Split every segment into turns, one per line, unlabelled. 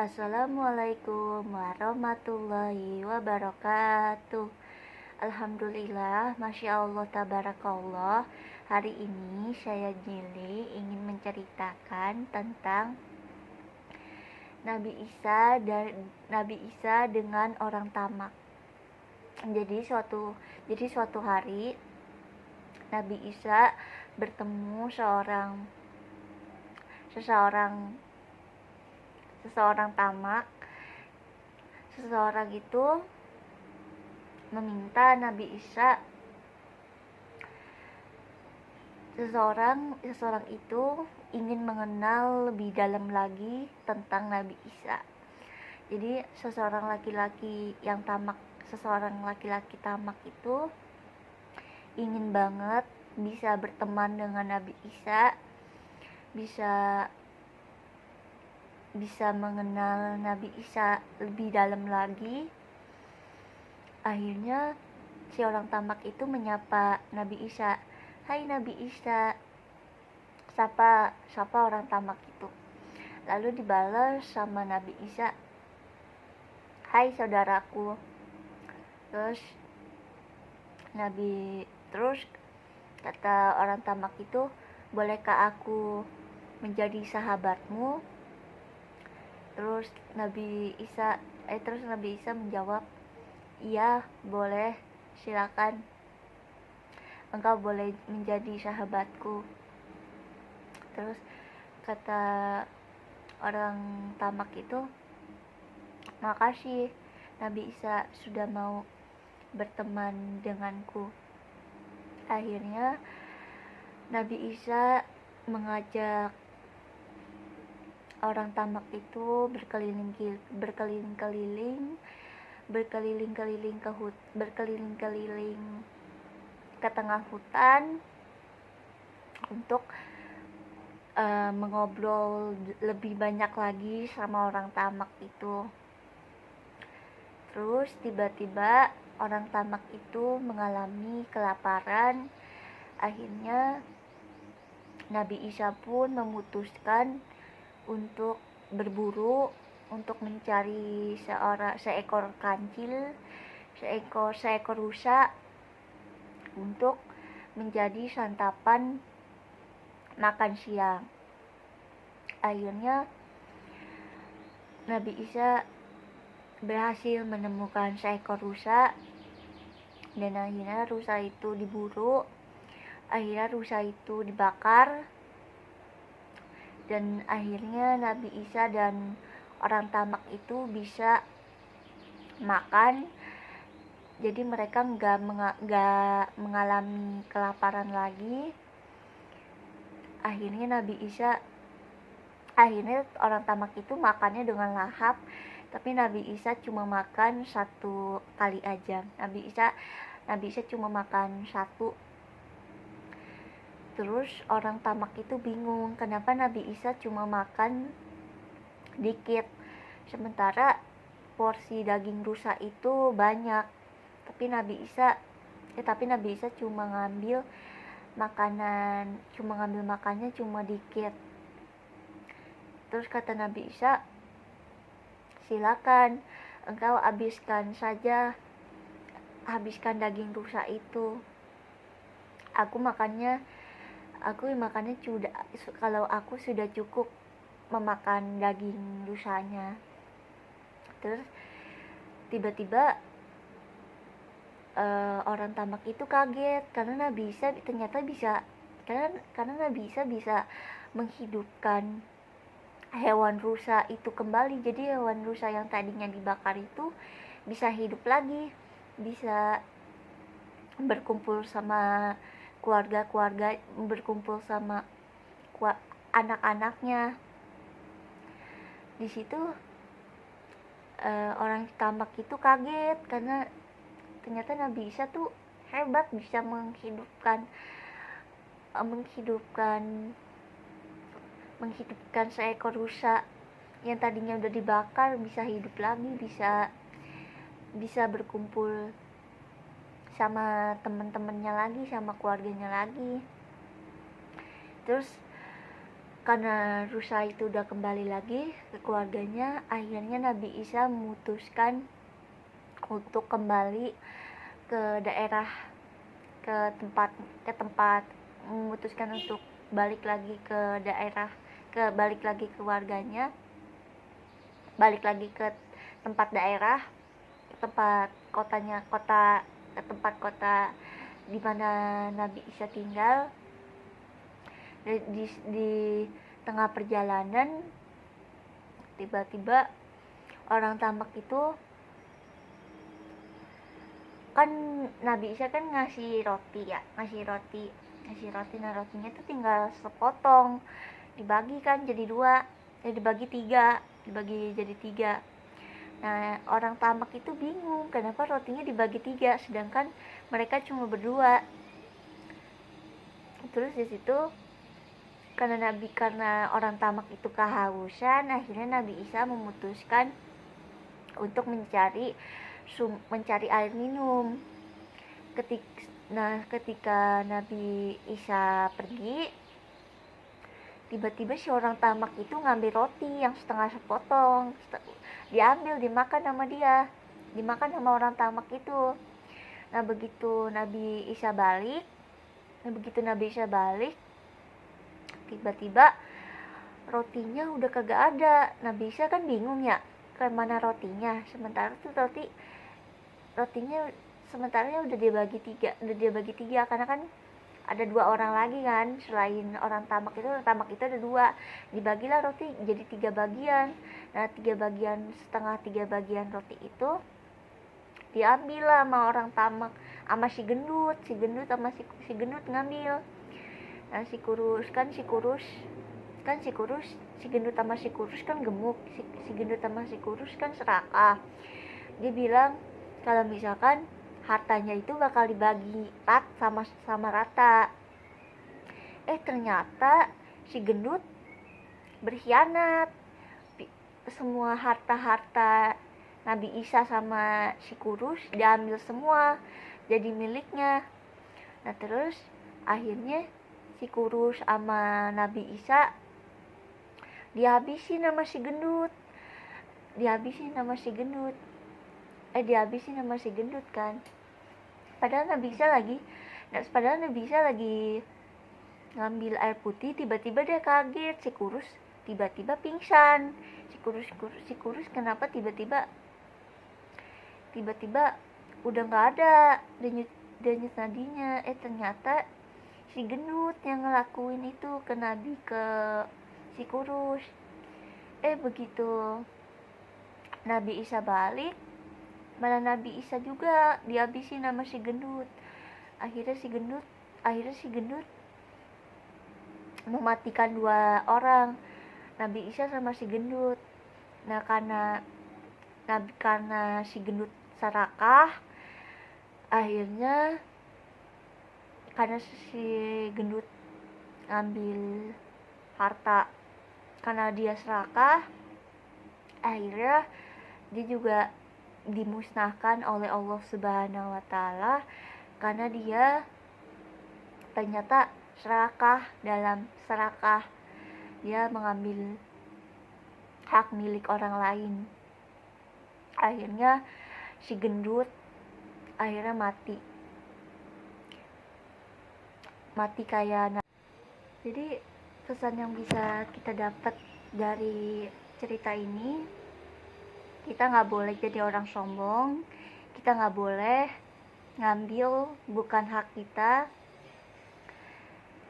Assalamualaikum warahmatullahi wabarakatuh. Alhamdulillah, Masya Allah, Tabarakallah. Hari ini saya Jili ingin menceritakan tentang Nabi Isa dengan orang tamak. Jadi suatu hari Nabi Isa bertemu seseorang tamak. Seseorang itu meminta Nabi Isa, seseorang itu ingin mengenal lebih dalam lagi tentang Nabi Isa. Jadi seseorang laki-laki tamak itu ingin banget bisa berteman dengan Nabi Isa, bisa mengenal Nabi Isa lebih dalam lagi. Akhirnya si orang tamak itu menyapa Nabi Isa. "Hai Nabi Isa." Sapa orang tamak itu. Lalu dibalas sama Nabi Isa, "Hai saudaraku." Terus kata orang tamak itu, "Bolehkah aku menjadi sahabatmu?" Terus Nabi Isa menjawab, "Iya, boleh, silakan. Engkau boleh menjadi sahabatku." Terus kata orang tamak itu, "Makasih Nabi Isa sudah mau berteman denganku." Akhirnya Nabi Isa mengajak orang tamak itu berkeliling-keliling ke tengah hutan untuk mengobrol lebih banyak lagi sama orang tamak itu. Terus tiba-tiba orang tamak itu mengalami kelaparan. Akhirnya Nabi Isa pun memutuskan untuk berburu, untuk mencari seekor kancil, seekor rusa untuk menjadi santapan makan siang. Akhirnya Nabi Isa berhasil menemukan seekor rusa, dan akhirnya rusa itu diburu. Akhirnya rusa itu dibakar, dan akhirnya Nabi Isa dan orang tamak itu bisa makan. Jadi mereka nggak mengalami kelaparan lagi. Akhirnya orang tamak itu makannya dengan lahap, tapi Nabi Isa cuma makan satu kali aja. Nabi Isa cuma makan satu. Terus orang tamak itu bingung, kenapa Nabi Isa cuma makan dikit, sementara porsi daging rusa itu banyak. Tapi Nabi Isa cuma ngambil makannya cuma dikit. Terus kata Nabi Isa, "Silakan, engkau habiskan daging rusa itu. Aku makannya kalau aku sudah cukup memakan daging rusanya." Terus tiba-tiba orang tamak itu kaget karena Nabi Isa bisa menghidupkan hewan rusa itu kembali. Jadi hewan rusa yang tadinya dibakar itu bisa hidup lagi, bisa berkumpul sama anak-anaknya. Di situ orang tamak itu kaget karena ternyata Nabi Isa tuh hebat, bisa menghidupkan seekor rusa yang tadinya udah dibakar, bisa hidup lagi, bisa berkumpul sama teman-temannya lagi, sama keluarganya lagi. Terus karena rusa itu udah kembali lagi ke keluarganya, akhirnya Nabi Isa memutuskan untuk kembali ke daerah, ke tempat memutuskan untuk balik lagi ke daerah, balik lagi ke keluarganya, balik lagi ke tempat daerah, tempat kotanya, ke tempat kota di mana Nabi Isa tinggal. Di tengah perjalanan tiba-tiba orang tamak itu kan, Nabi Isa kan ngasih roti. Nah rotinya tuh tinggal sepotong, dibagi kan jadi dua, dibagi jadi tiga. Nah orang tamak itu bingung kenapa rotinya dibagi tiga sedangkan mereka cuma berdua. Terus di situ karena orang tamak itu kehausan, akhirnya Nabi Isa memutuskan untuk mencari air minum. Ketika Nabi Isa pergi, tiba-tiba si orang tamak itu ngambil roti yang setengah sepotong, dimakan sama orang tamak itu. Nah begitu Nabi Isa balik, tiba-tiba rotinya udah kagak ada. Nabi Isa kan bingung ya, ke mana rotinya, sementara tuh rotinya sementaranya udah dia bagi tiga karena kan ada dua orang lagi kan selain orang tamak itu ada dua. Dibagilah roti jadi 3 bagian. Nah 3 bagian roti itu diambil lah sama orang tamak, sama si gendut ngambil. Nah si gendut sama si kurus kan gemuk, si gendut sama si kurus kan serakah. Dia bilang kalau misalkan hartanya itu bakal dibagi sama rata. Ternyata si gendut berkhianat. Semua harta Nabi Isa sama si kurus diambil semua jadi miliknya. Nah terus akhirnya si kurus sama Nabi Isa dihabisin sama si gendut kan. Padahal Nabi Isa lagi ngambil air putih, tiba-tiba dia kaget, si kurus tiba-tiba pingsan. Si kurus kenapa tiba-tiba udah nggak ada denyut nadinya. Ternyata si gendut yang ngelakuin itu ke si kurus. Begitu Nabi Isa balik, malah Nabi Isa juga dihabisin sama si gendut. Akhirnya si gendut mematikan 2 orang, Nabi Isa sama si gendut. Nah karena si gendut serakah, akhirnya karena si gendut ngambil harta karena dia serakah, akhirnya dia juga dimusnahkan oleh Allah Subhanahu wa Ta'ala karena dia ternyata dalam serakah dia mengambil hak milik orang lain. Akhirnya si gendut mati kayak. Jadi pesan yang bisa kita dapat dari cerita ini, kita nggak boleh jadi orang sombong, kita nggak boleh ngambil bukan hak kita,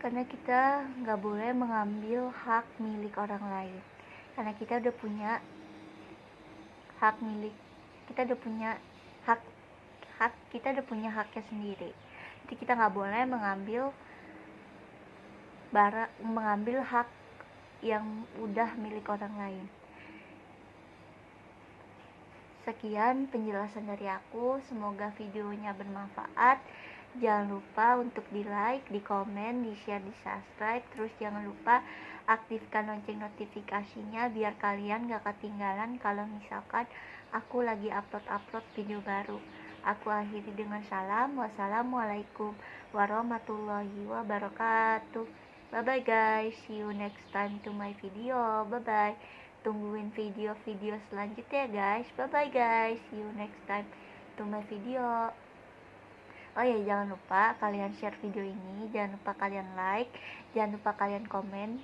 karena kita nggak boleh mengambil hak milik orang lain, karena kita udah punya hak milik, kita udah punya haknya sendiri. Jadi kita nggak boleh mengambil hak yang udah milik orang lain. Sekian penjelasan dari aku, semoga videonya bermanfaat. Jangan lupa untuk di like, di komen, di share, di subscribe. Terus jangan lupa aktifkan lonceng notifikasinya biar kalian gak ketinggalan kalau misalkan aku lagi upload video baru. Aku akhiri dengan salam. Wassalamualaikum warahmatullahi wabarakatuh. Bye bye guys, see you next time to my video. Bye bye. Tungguin video-video selanjutnya guys. Bye bye guys, see you next time to my video. Oh ya, jangan lupa kalian share video ini, jangan lupa kalian like, jangan lupa kalian komen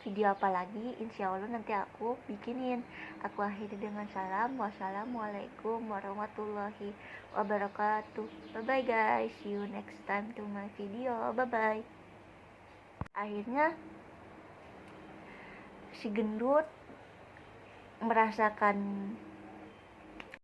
video apa lagi. Insya Allah nanti aku bikinin. Aku akhiri dengan salam. Wassalamualaikum warahmatullahi wabarakatuh. Bye bye guys, see you next time to my video. Bye bye. Akhirnya si gendut merasakan